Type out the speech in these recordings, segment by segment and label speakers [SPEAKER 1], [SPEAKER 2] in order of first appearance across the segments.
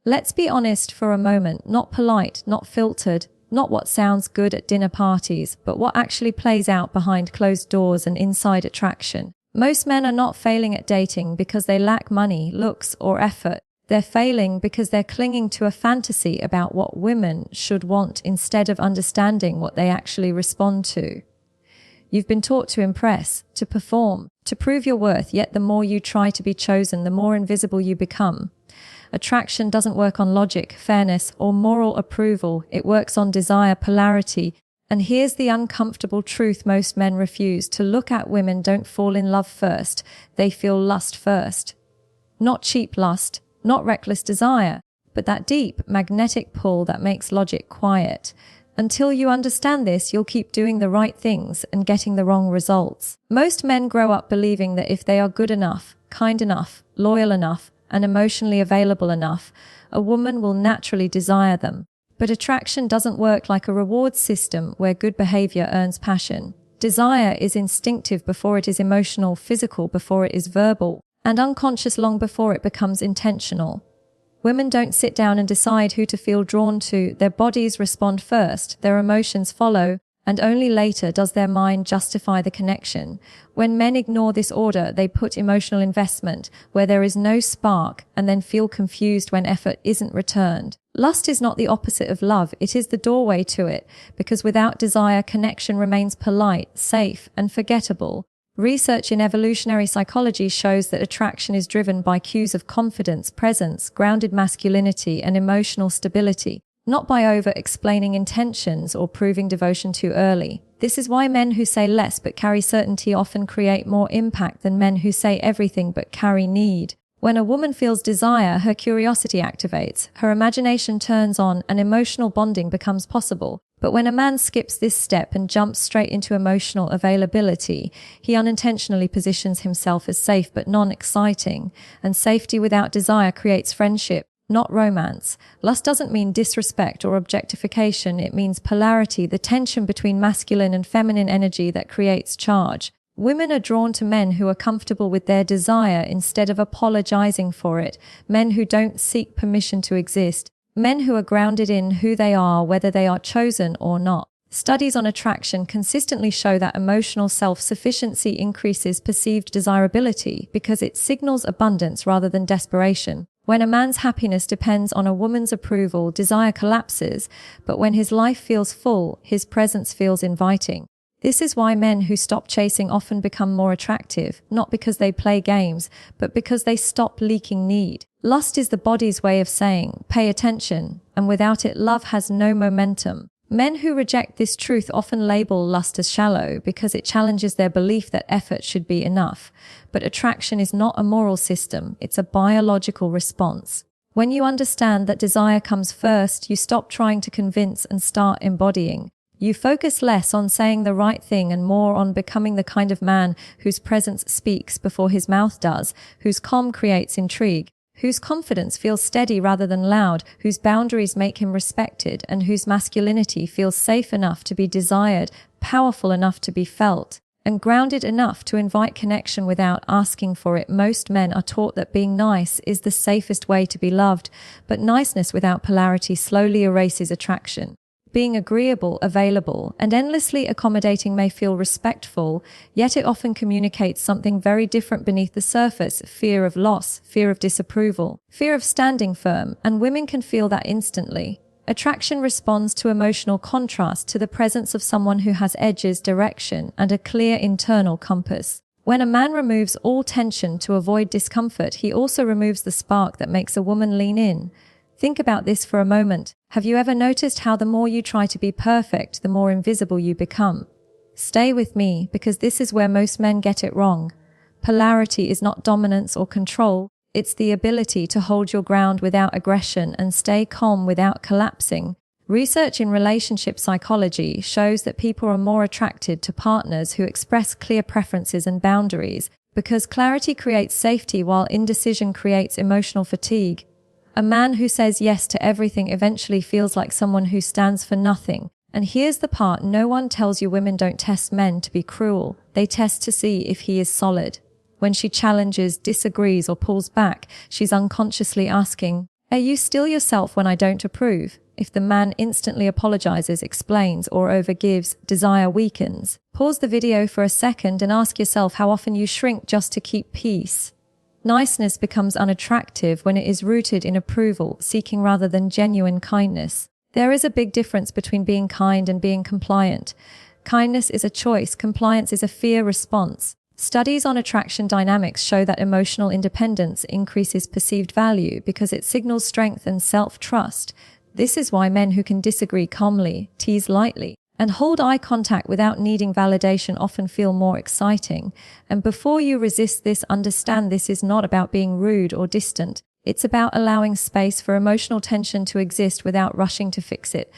[SPEAKER 1] Let's be honest for a moment, not polite, not filtered, not what sounds good at dinner parties, but what actually plays out behind closed doors and inside attraction. Most men are not failing at dating because they lack money, looks, or effort. They're failing because they're clinging to a fantasy about what women should want instead of understanding what they actually respond to. You've been taught to impress, to perform, to prove your worth, yet the more you try to be chosen, the more invisible you become. Attraction doesn't work on logic, fairness, or moral approval. It works on desire, polarity. And here's the uncomfortable truth most men refuse: to look at. Women don't fall in love first. They feel lust first. Not cheap lust, not reckless desire, but that deep, magnetic pull that makes logic quiet. Until you understand this, you'll keep doing the right things and getting the wrong results. Most men grow up believing that if they are good enough, kind enough, loyal enough, and emotionally available enough, a woman will naturally desire them. But attraction doesn't work like a reward system where good behavior earns passion. Desire is instinctive before it is emotional, physical before it is verbal, and unconscious long before it becomes intentional. Women don't sit down and decide who to feel drawn to. Their bodies respond first, their emotions follow, and only later does their mind justify the connection. When men ignore this order, they put emotional investment where there is no spark and then feel confused when effort isn't returned. Lust is not the opposite of love, it is the doorway to it, because without desire, connection remains polite, safe, and forgettable. Research in evolutionary psychology shows that attraction is driven by cues of confidence, presence, grounded masculinity, and emotional stability, not by over-explaining intentions or proving devotion too early. This is why men who say less but carry certainty often create more impact than men who say everything but carry need. When a woman feels desire, her curiosity activates, her imagination turns on, and emotional bonding becomes possible. But when a man skips this step and jumps straight into emotional availability, he unintentionally positions himself as safe but non-exciting, and safety without desire creates friendship, not romance. Lust doesn't mean disrespect or objectification, it means polarity, the tension between masculine and feminine energy that creates charge. Women are drawn to men who are comfortable with their desire instead of apologizing for it, men who don't seek permission to exist, men who are grounded in who they are, whether they are chosen or not. Studies on attraction consistently show that emotional self-sufficiency increases perceived desirability because it signals abundance rather than desperation. When a man's happiness depends on a woman's approval, desire collapses, but when his life feels full, his presence feels inviting. This is why men who stop chasing often become more attractive, not because they play games, but because they stop leaking need. Lust is the body's way of saying, pay attention, and without it, love has no momentum. Men who reject this truth often label lust as shallow because it challenges their belief that effort should be enough. But attraction is not a moral system, it's a biological response. When you understand that desire comes first, you stop trying to convince and start embodying. You focus less on saying the right thing and more on becoming the kind of man whose presence speaks before his mouth does, whose calm creates intrigue, whose confidence feels steady rather than loud, whose boundaries make him respected, and whose masculinity feels safe enough to be desired, powerful enough to be felt, and grounded enough to invite connection without asking for it. Most men are taught that being nice is the safest way to be loved, but niceness without polarity slowly erases attraction. Being agreeable, available, and endlessly accommodating may feel respectful, yet it often communicates something very different beneath the surface: fear of loss, fear of disapproval, fear of standing firm, and women can feel that instantly. Attraction responds to emotional contrast, to the presence of someone who has edges, direction, and a clear internal compass. When a man removes all tension to avoid discomfort, he also removes the spark that makes a woman lean in. Think about this for a moment. Have you ever noticed how the more you try to be perfect, the more invisible you become? Stay with me, because this is where most men get it wrong. Polarity is not dominance or control. It's the ability to hold your ground without aggression and stay calm without collapsing. Research in relationship psychology shows that people are more attracted to partners who express clear preferences and boundaries, because clarity creates safety while indecision creates emotional fatigue. A man who says yes to everything eventually feels like someone who stands for nothing. And here's the part no one tells you: women don't test men to be cruel. They test to see if he is solid. When she challenges, disagrees, or pulls back, she's unconsciously asking, Are you still yourself when I don't approve? If the man instantly apologizes, explains, or overgives, desire weakens. Pause the video for a second and ask yourself how often you shrink just to keep peace. Niceness becomes unattractive when it is rooted in approval, seeking rather than genuine kindness. There is a big difference between being kind and being compliant. Kindness is a choice, compliance is a fear response. Studies on attraction dynamics show that emotional independence increases perceived value because it signals strength and self-trust. This is why men who can disagree calmly, tease lightly, and hold eye contact without needing validation often feel more exciting. And before you resist this, understand this is not about being rude or distant. It's about allowing space for emotional tension to exist without rushing to fix it.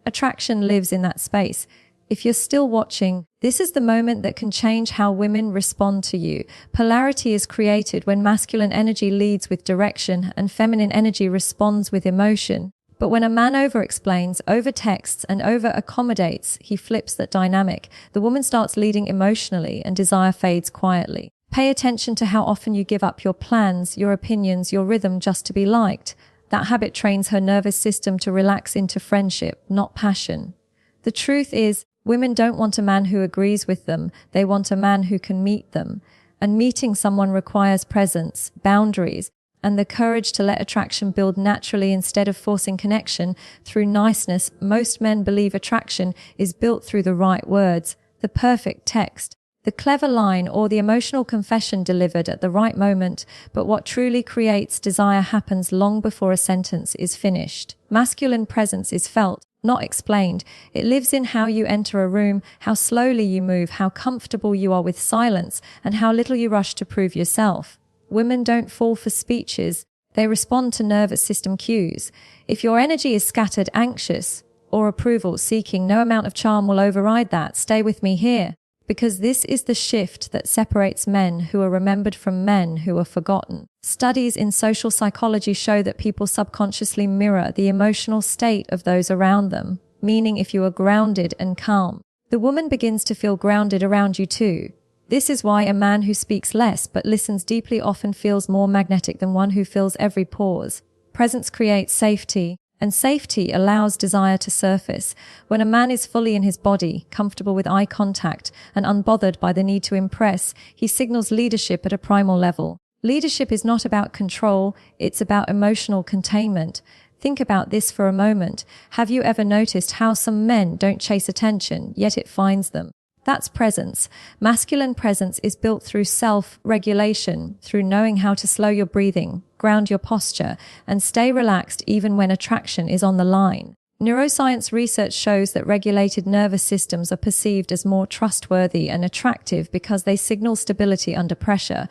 [SPEAKER 1] Attraction lives in that space. If you're still watching, this is the moment that can change how women respond to you. Polarity is created when masculine energy leads with direction and feminine energy responds with emotion. But when a man over-explains, over-texts, and over-accommodates, he flips that dynamic. The woman starts leading emotionally and desire fades quietly. Pay attention to how often you give up your plans, your opinions, your rhythm just to be liked. That habit trains her nervous system to relax into friendship, not passion. The truth is, women don't want a man who agrees with them. They want a man who can meet them. And meeting someone requires presence, boundaries, and the courage to let attraction build naturally instead of forcing connection through niceness. Most men believe attraction is built through the right words, the perfect text, the clever line, or the emotional confession delivered at the right moment, but what truly creates desire happens long before a sentence is finished. Masculine presence is felt, not explained. It lives in how you enter a room, how slowly you move, how comfortable you are with silence, and how little you rush to prove yourself. Women don't fall for speeches. They respond to nervous system cues. If your energy is scattered, anxious, or approval seeking, no amount of charm will override that. Stay with me here, because this is the shift that separates men who are remembered from men who are forgotten. Studies in social psychology show that people subconsciously mirror the emotional state of those around them, meaning if you are grounded and calm, the woman begins to feel grounded around you too. This is why a man who speaks less but listens deeply often feels more magnetic than one who fills every pause. Presence creates safety, and safety allows desire to surface. When a man is fully in his body, comfortable with eye contact, and unbothered by the need to impress, he signals leadership at a primal level. Leadership is not about control, it's about emotional containment. Think about this for a moment. Have you ever noticed how some men don't chase attention, yet it finds them? That's presence. Masculine presence is built through self-regulation, through knowing how to slow your breathing, ground your posture, and stay relaxed even when attraction is on the line. Neuroscience research shows that regulated nervous systems are perceived as more trustworthy and attractive because they signal stability under pressure.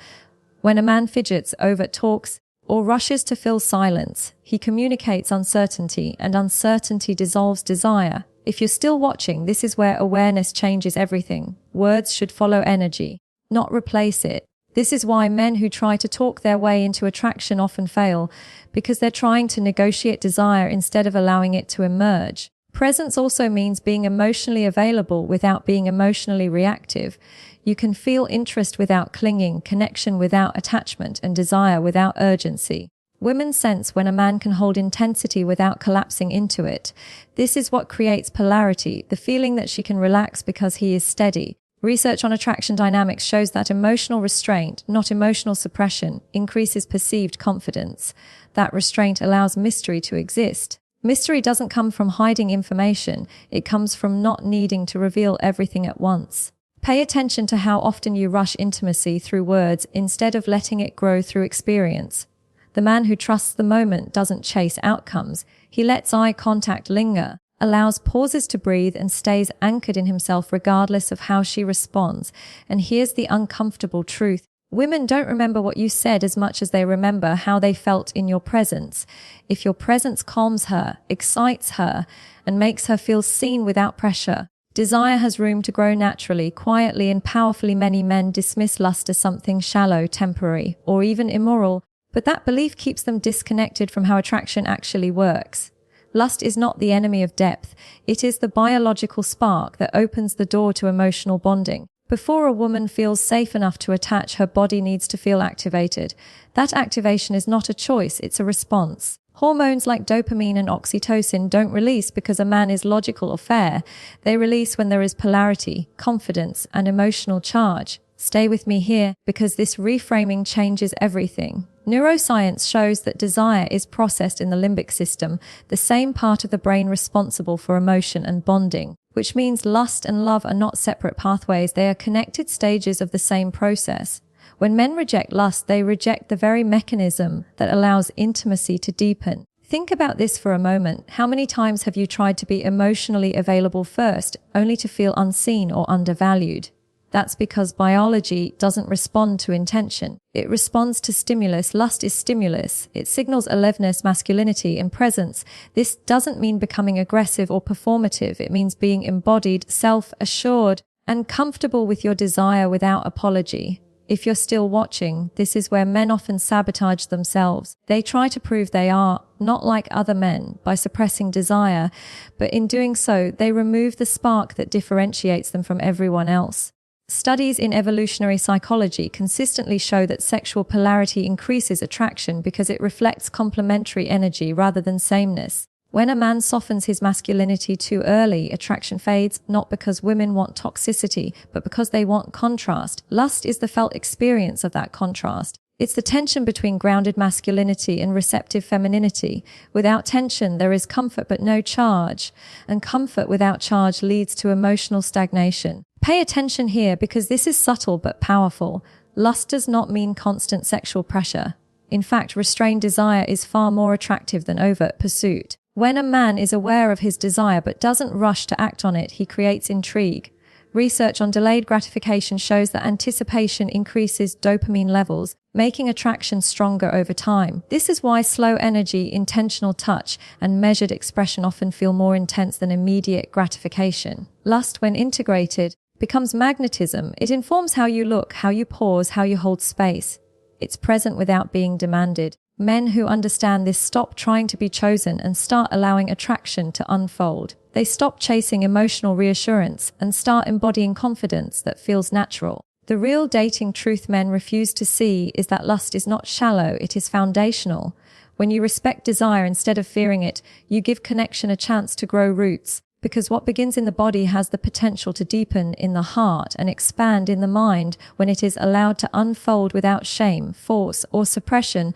[SPEAKER 1] When a man fidgets, over-talks, or rushes to fill silence, he communicates uncertainty, and uncertainty dissolves desire. If you're still watching, this is where awareness changes everything. Words should follow energy, not replace it. This is why men who try to talk their way into attraction often fail, because they're trying to negotiate desire instead of allowing it to emerge. Presence also means being emotionally available without being emotionally reactive. You can feel interest without clinging, connection without attachment, and desire without urgency. Women sense when a man can hold intensity without collapsing into it. This is what creates polarity, the feeling that she can relax because he is steady. Research on attraction dynamics shows that emotional restraint, not emotional suppression, increases perceived confidence. That restraint allows mystery to exist. Mystery doesn't come from hiding information, it comes from not needing to reveal everything at once. Pay attention to how often you rush intimacy through words instead of letting it grow through experience. The man who trusts the moment doesn't chase outcomes. He lets eye contact linger, allows pauses to breathe, and stays anchored in himself regardless of how she responds. And here's the uncomfortable truth. Women don't remember what you said as much as they remember how they felt in your presence. If your presence calms her, excites her, and makes her feel seen without pressure, desire has room to grow naturally, quietly, and powerfully. Many men dismiss lust as something shallow, temporary, or even immoral, but that belief keeps them disconnected from how attraction actually works. Lust is not the enemy of depth. It is the biological spark that opens the door to emotional bonding. Before a woman feels safe enough to attach, her body needs to feel activated. That activation is not a choice, it's a response. Hormones like dopamine and oxytocin don't release because a man is logical or fair. They release when there is polarity, confidence, and emotional charge. Stay with me here because this reframing changes everything. Neuroscience shows that desire is processed in the limbic system, the same part of the brain responsible for emotion and bonding, which means lust and love are not separate pathways, they are connected stages of the same process. When men reject lust, they reject the very mechanism that allows intimacy to deepen. Think about this for a moment. How many times have you tried to be emotionally available first, only to feel unseen or undervalued? That's because biology doesn't respond to intention. It responds to stimulus. Lust is stimulus. It signals aliveness, masculinity, and presence. This doesn't mean becoming aggressive or performative. It means being embodied, self-assured, and comfortable with your desire without apology. If you're still watching, this is where men often sabotage themselves. They try to prove they are not like other men by suppressing desire, but in doing so, they remove the spark that differentiates them from everyone else. Studies in evolutionary psychology consistently show that sexual polarity increases attraction because it reflects complementary energy rather than sameness. When a man softens his masculinity too early, attraction fades, not because women want toxicity, but because they want contrast. Lust is the felt experience of that contrast. It's the tension between grounded masculinity and receptive femininity. Without tension, there is comfort but no charge, and comfort without charge leads to emotional stagnation. Pay attention here because this is subtle but powerful. Lust does not mean constant sexual pressure. In fact, restrained desire is far more attractive than overt pursuit. When a man is aware of his desire but doesn't rush to act on it, he creates intrigue. Research on delayed gratification shows that anticipation increases dopamine levels, making attraction stronger over time. This is why slow energy, intentional touch, and measured expression often feel more intense than immediate gratification. Lust, when integrated, becomes magnetism. It informs how you look, how you pause, how you hold space. It's present without being demanded. Men who understand this stop trying to be chosen and start allowing attraction to unfold. They stop chasing emotional reassurance and start embodying confidence that feels natural. The real dating truth men refuse to see is that lust is not shallow, it is foundational. When you respect desire instead of fearing it, you give connection a chance to grow roots. Because what begins in the body has the potential to deepen in the heart and expand in the mind when it is allowed to unfold without shame, force, or suppression.